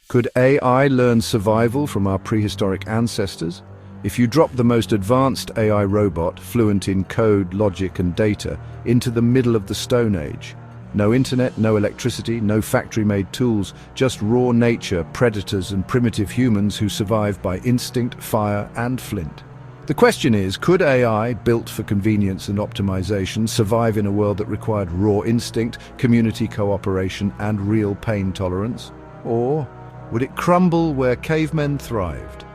Could AI learn survival from our prehistoric ancestors? If you drop the most advanced AI robot, fluent in code, logic, and data, into the middle of the Stone Age, no internet, no electricity, no factory-made tools, just raw nature, predators, and primitive humans who survive by instinct, fire, and flint. The question is, could AI, built for convenience and optimization, survive in a world that required raw instinct, community cooperation, and real pain tolerance? Or would it crumble where cavemen thrived?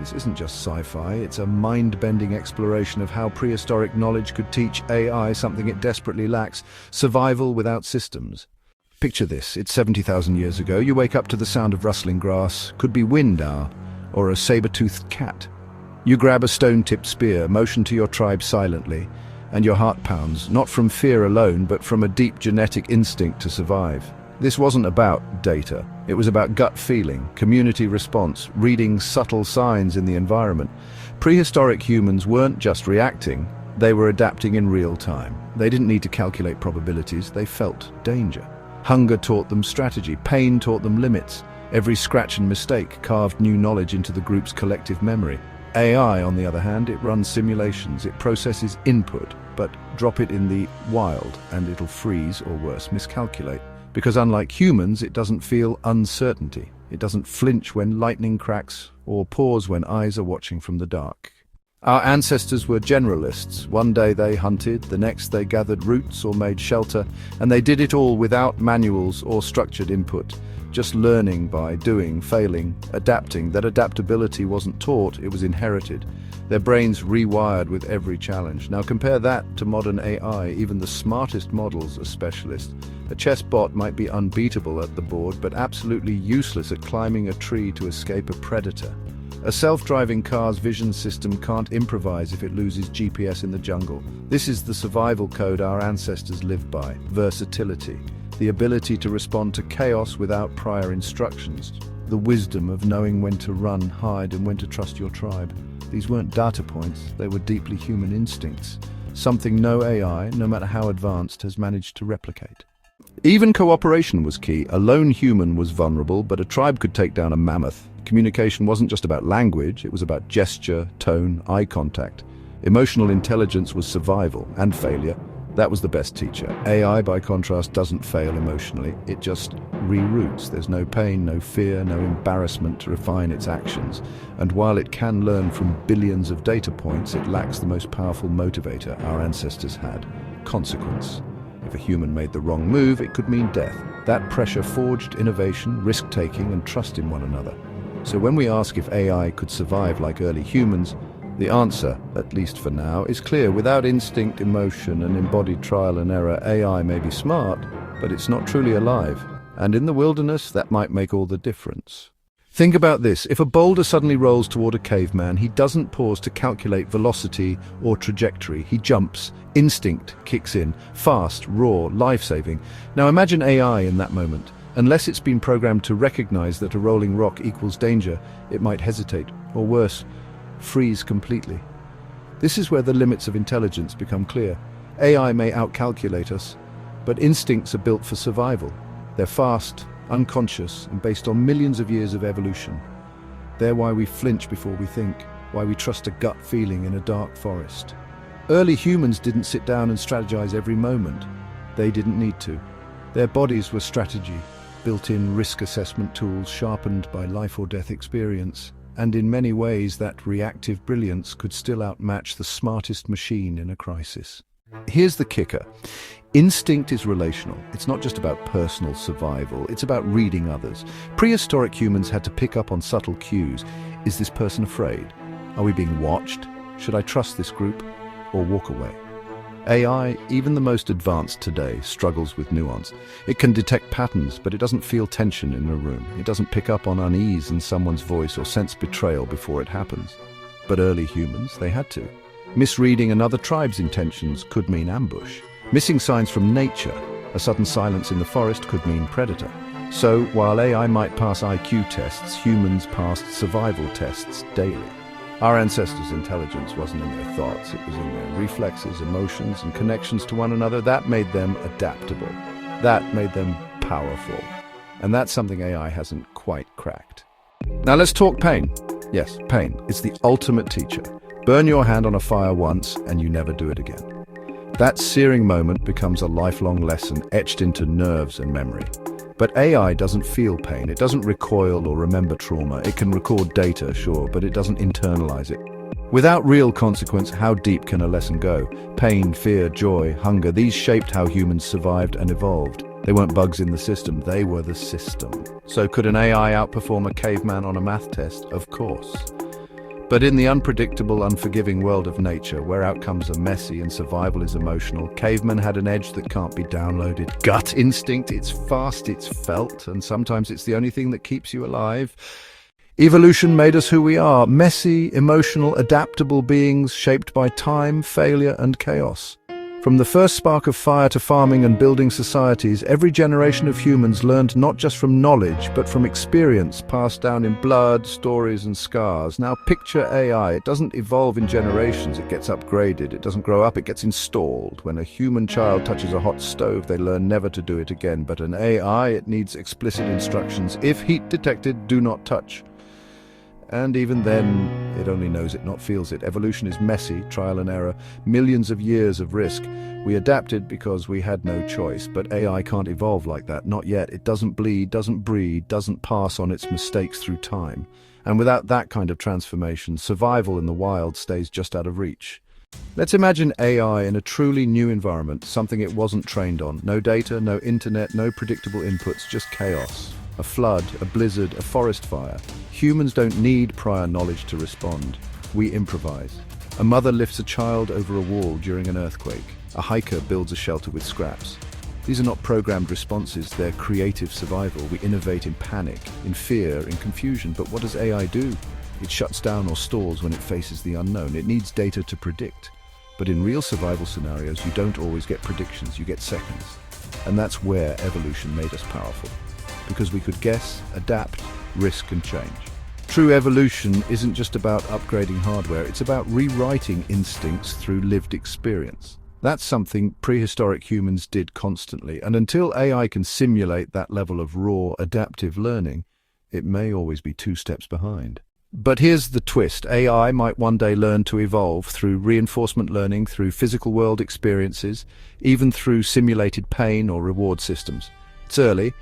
This isn't just sci-fi, it's a mind-bending exploration of how prehistoric knowledge could teach AI something it desperately lacks: survival without systems. Picture this, it's 70,000 years ago. You wake up to the sound of rustling grass, could be wind owl, or a saber-toothed cat. You grab a stone-tipped spear, motion to your tribe silently, and your heart pounds, not from fear alone, but from a deep genetic instinct to survive. This wasn't about data. It was about gut feeling, community response, reading subtle signs in the environment. Prehistoric humans weren't just reacting, they were adapting in real time. They didn't need to calculate probabilities, they felt danger. Hunger taught them strategy, pain taught them limits. Every scratch and mistake carved new knowledge into the group's collective memory. AI, on the other hand, it runs simulations, it processes input, but drop it in the wild and it'll freeze or worse, miscalculate. Because unlike humans, it doesn't feel uncertainty. It doesn't flinch when lightning cracks or pause when eyes are watching from the dark. Our ancestors were generalists. One day they hunted, the next they gathered roots or made shelter, and they did it all without manuals or structured input, just learning by doing, failing, adapting. That adaptability wasn't taught, it was inherited. Their brains rewired with every challenge. Now compare that to modern AI. Even the smartest models are specialists. A chess bot might be unbeatable at the board, but absolutely useless at climbing a tree to escape a predator. A self-driving car's vision system can't improvise if it loses GPS in the jungle. This is the survival code our ancestors lived by: versatility, the ability to respond to chaos without prior instructions, the wisdom of knowing when to run, hide, and when to trust your tribe. These weren't data points, they were deeply human instincts, something no AI, no matter how advanced, has managed to replicate. Even cooperation was key. A lone human was vulnerable, but a tribe could take down a mammoth. Communication wasn't just about language, it was about gesture, tone, eye contact. Emotional intelligence was survival and failure. That was the best teacher. AI, by contrast, doesn't fail emotionally. It just reroutes. There's no pain, no fear, no embarrassment to refine its actions. And while it can learn from billions of data points, it lacks the most powerful motivator our ancestors had: consequence. If a human made the wrong move, it could mean death. That pressure forged innovation, risk-taking, and trust in one another. So when we ask if AI could survive like early humans, the answer, at least for now, is clear. Without instinct, emotion, and embodied trial and error, AI may be smart, but it's not truly alive. And in the wilderness, that might make all the difference. Think about this. If a boulder suddenly rolls toward a caveman, he doesn't pause to calculate velocity or trajectory. He jumps. Instinct kicks in. Fast, raw, life-saving. Now imagine AI in that moment. Unless it's been programmed to recognize that a rolling rock equals danger, it might hesitate, or worse, freeze completely. This is where the limits of intelligence become clear. AI may outcalculate us, but instincts are built for survival. They're fast, unconscious, and based on millions of years of evolution. They're why we flinch before we think, why we trust a gut feeling in a dark forest. Early humans didn't sit down and strategize every moment. They didn't need to. Their bodies were strategy, built-in risk assessment tools sharpened by life or death experience. And in many ways, that reactive brilliance could still outmatch the smartest machine in a crisis. Here's the kicker. Instinct is relational. It's not just about personal survival, it's about reading others. Prehistoric humans had to pick up on subtle cues. Is this person afraid? Are we being watched? Should I trust this group or walk away? AI, even the most advanced today, struggles with nuance. It can detect patterns, but it doesn't feel tension in a room. It doesn't pick up on unease in someone's voice or sense betrayal before it happens. But early humans, they had to. Misreading another tribe's intentions could mean ambush. Missing signs from nature, a sudden silence in the forest, could mean predator. So, while AI might pass IQ tests, humans passed survival tests daily. Our ancestors' intelligence wasn't in their thoughts, it was in their reflexes, emotions, and connections to one another. That made them adaptable. That made them powerful. And that's something AI hasn't quite cracked. Now let's talk pain. Yes, pain. It's the ultimate teacher. Burn your hand on a fire once and you never do it again. That searing moment becomes a lifelong lesson etched into nerves and memory. But AI doesn't feel pain. It doesn't recoil or remember trauma. It can record data, sure, but it doesn't internalize it. Without real consequence, how deep can a lesson go? Pain, fear, joy, hunger, these shaped how humans survived and evolved. They weren't bugs in the system, they were the system. So could an AI outperform a caveman on a math test? Of course. But in the unpredictable, unforgiving world of nature, where outcomes are messy and survival is emotional, Caveman had an edge that can't be downloaded. Gut instinct, it's fast, it's felt, and sometimes it's the only thing that keeps you alive. Evolution made us who we are, messy, emotional, adaptable beings shaped by time, failure, and chaos. From the first spark of fire to farming and building societies, every generation of humans learned not just from knowledge, but from experience passed down in blood, stories, and scars. Now picture AI. It doesn't evolve in generations, it gets upgraded. It doesn't grow up, it gets installed. When a human child touches a hot stove, they learn never to do it again. But an AI, it needs explicit instructions. If heat detected, do not touch. And even then, it only knows it, not feels it. Evolution is messy, trial and error, millions of years of risk. We adapted because we had no choice, but AI can't evolve like that, not yet. It doesn't bleed, doesn't breed, doesn't pass on its mistakes through time. And without that kind of transformation, survival in the wild stays just out of reach. Let's imagine AI in a truly new environment, something it wasn't trained on. No data, no internet, no predictable inputs, just chaos. A flood, a blizzard, a forest fire. Humans don't need prior knowledge to respond. We improvise. A mother lifts a child over a wall during an earthquake. A hiker builds a shelter with scraps. These are not programmed responses, they're creative survival. We innovate in panic, in fear, in confusion. But what does AI do? It shuts down or stalls when it faces the unknown. It needs data to predict. But in real survival scenarios, you don't always get predictions, you get seconds. And that's where evolution made us powerful. Because we could guess, adapt, risk and change. True evolution isn't just about upgrading hardware, it's about rewriting instincts through lived experience. That's something prehistoric humans did constantly, and until AI can simulate that level of raw, adaptive learning, it may always be 2 steps behind. But here's the twist. AI might one day learn to evolve through reinforcement learning, through physical world experiences, even through simulated pain or reward systems. It's early,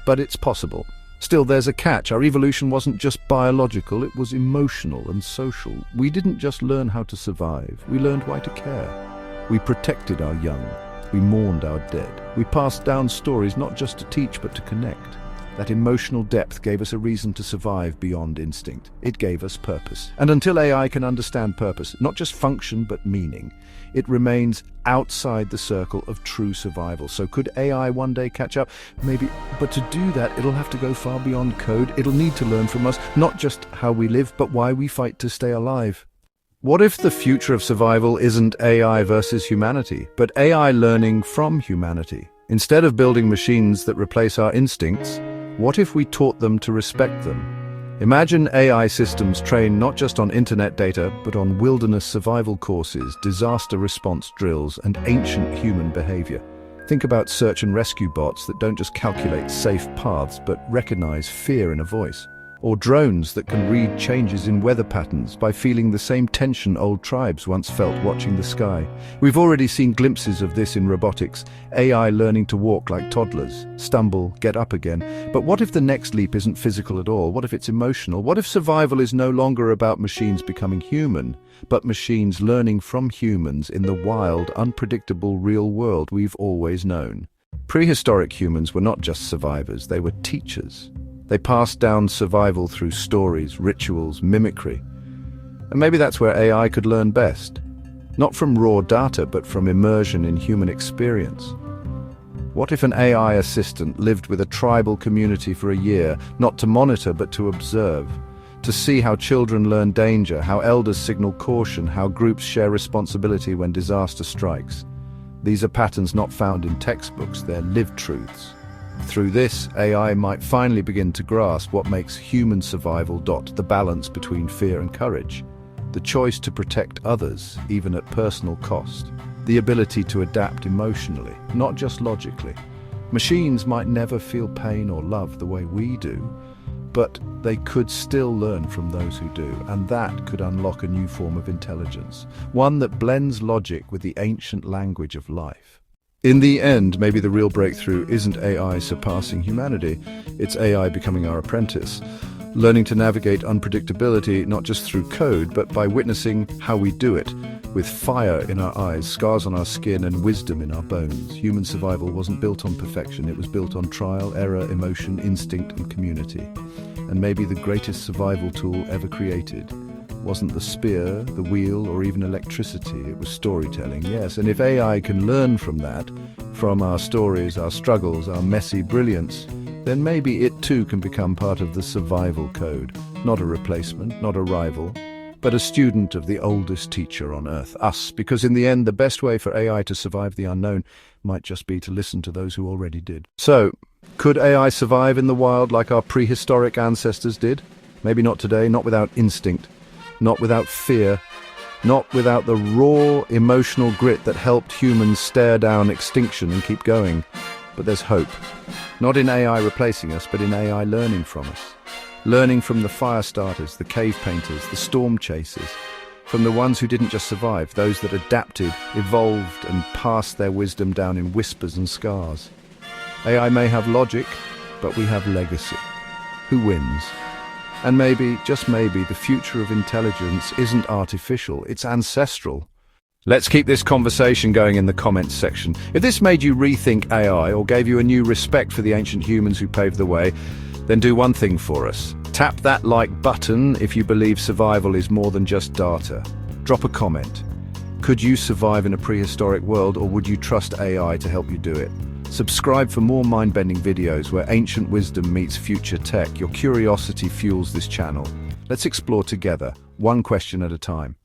but it's possible. Still, there's a catch. Our evolution wasn't just biological, it was emotional and social. We didn't just learn how to survive, we learned why to care. We protected our young, we mourned our dead. We passed down stories not just to teach but to connect. That emotional depth gave us a reason to survive beyond instinct. It gave us purpose. And until AI can understand purpose, not just function but meaning, it remains outside the circle of true survival. So could AI one day catch up? Maybe, but to do that, it'll have to go far beyond code. It'll need to learn from us, not just how we live, but why we fight to stay alive. What if the future of survival isn't AI versus humanity, but AI learning from humanity? Instead of building machines that replace our instincts, what if we taught them to respect them? Imagine AI systems trained not just on internet data, but on wilderness survival courses, disaster response drills, and ancient human behavior. Think about search and rescue bots that don't just calculate safe paths, but recognize fear in a voice. Or drones that can read changes in weather patterns by feeling the same tension old tribes once felt watching the sky. We've already seen glimpses of this in robotics, AI learning to walk like toddlers, stumble, get up again. But what if the next leap isn't physical at all? What if it's emotional? What if survival is no longer about machines becoming human, but machines learning from humans in the wild, unpredictable real world we've always known? Prehistoric humans were not just survivors, they were teachers. They passed down survival through stories, rituals, mimicry. And maybe that's where AI could learn best. Not from raw data, but from immersion in human experience. What if an AI assistant lived with a tribal community for a year, not to monitor, but to observe? To see how children learn danger, how elders signal caution, how groups share responsibility when disaster strikes. These are patterns not found in textbooks, they're lived truths. Through this, AI might finally begin to grasp what makes human survival the balance between fear and courage, the choice to protect others, even at personal cost, the ability to adapt emotionally, not just logically. Machines might never feel pain or love the way we do, but they could still learn from those who do, and that could unlock a new form of intelligence, one that blends logic with the ancient language of life. In the end, maybe the real breakthrough isn't AI surpassing humanity, it's AI becoming our apprentice, learning to navigate unpredictability not just through code, but by witnessing how we do it, with fire in our eyes, scars on our skin, and wisdom in our bones. Human survival wasn't built on perfection, it was built on trial, error, emotion, instinct, and community. And maybe the greatest survival tool ever created wasn't the spear, the wheel, or even electricity, it was storytelling, yes. And if AI can learn from that, from our stories, our struggles, our messy brilliance, then maybe it too can become part of the survival code. Not a replacement, not a rival, but a student of the oldest teacher on Earth, us. Because in the end, the best way for AI to survive the unknown might just be to listen to those who already did. So, could AI survive in the wild like our prehistoric ancestors did? Maybe not today, not without instinct, not without fear, not without the raw emotional grit that helped humans stare down extinction and keep going. But there's hope. Not in AI replacing us, but in AI learning from us. Learning from the fire starters, the cave painters, the storm chasers, from the ones who didn't just survive, those that adapted, evolved, and passed their wisdom down in whispers and scars. AI may have logic, but we have legacy. Who wins? And maybe, just maybe, the future of intelligence isn't artificial, it's ancestral. Let's keep this conversation going in the comments section. If this made you rethink AI or gave you a new respect for the ancient humans who paved the way, then do one thing for us. Tap that like button if you believe survival is more than just data. Drop a comment. Could you survive in a prehistoric world, or would you trust AI to help you do it? Subscribe for more mind-bending videos where ancient wisdom meets future tech. Your curiosity fuels this channel. Let's explore together, one question at a time.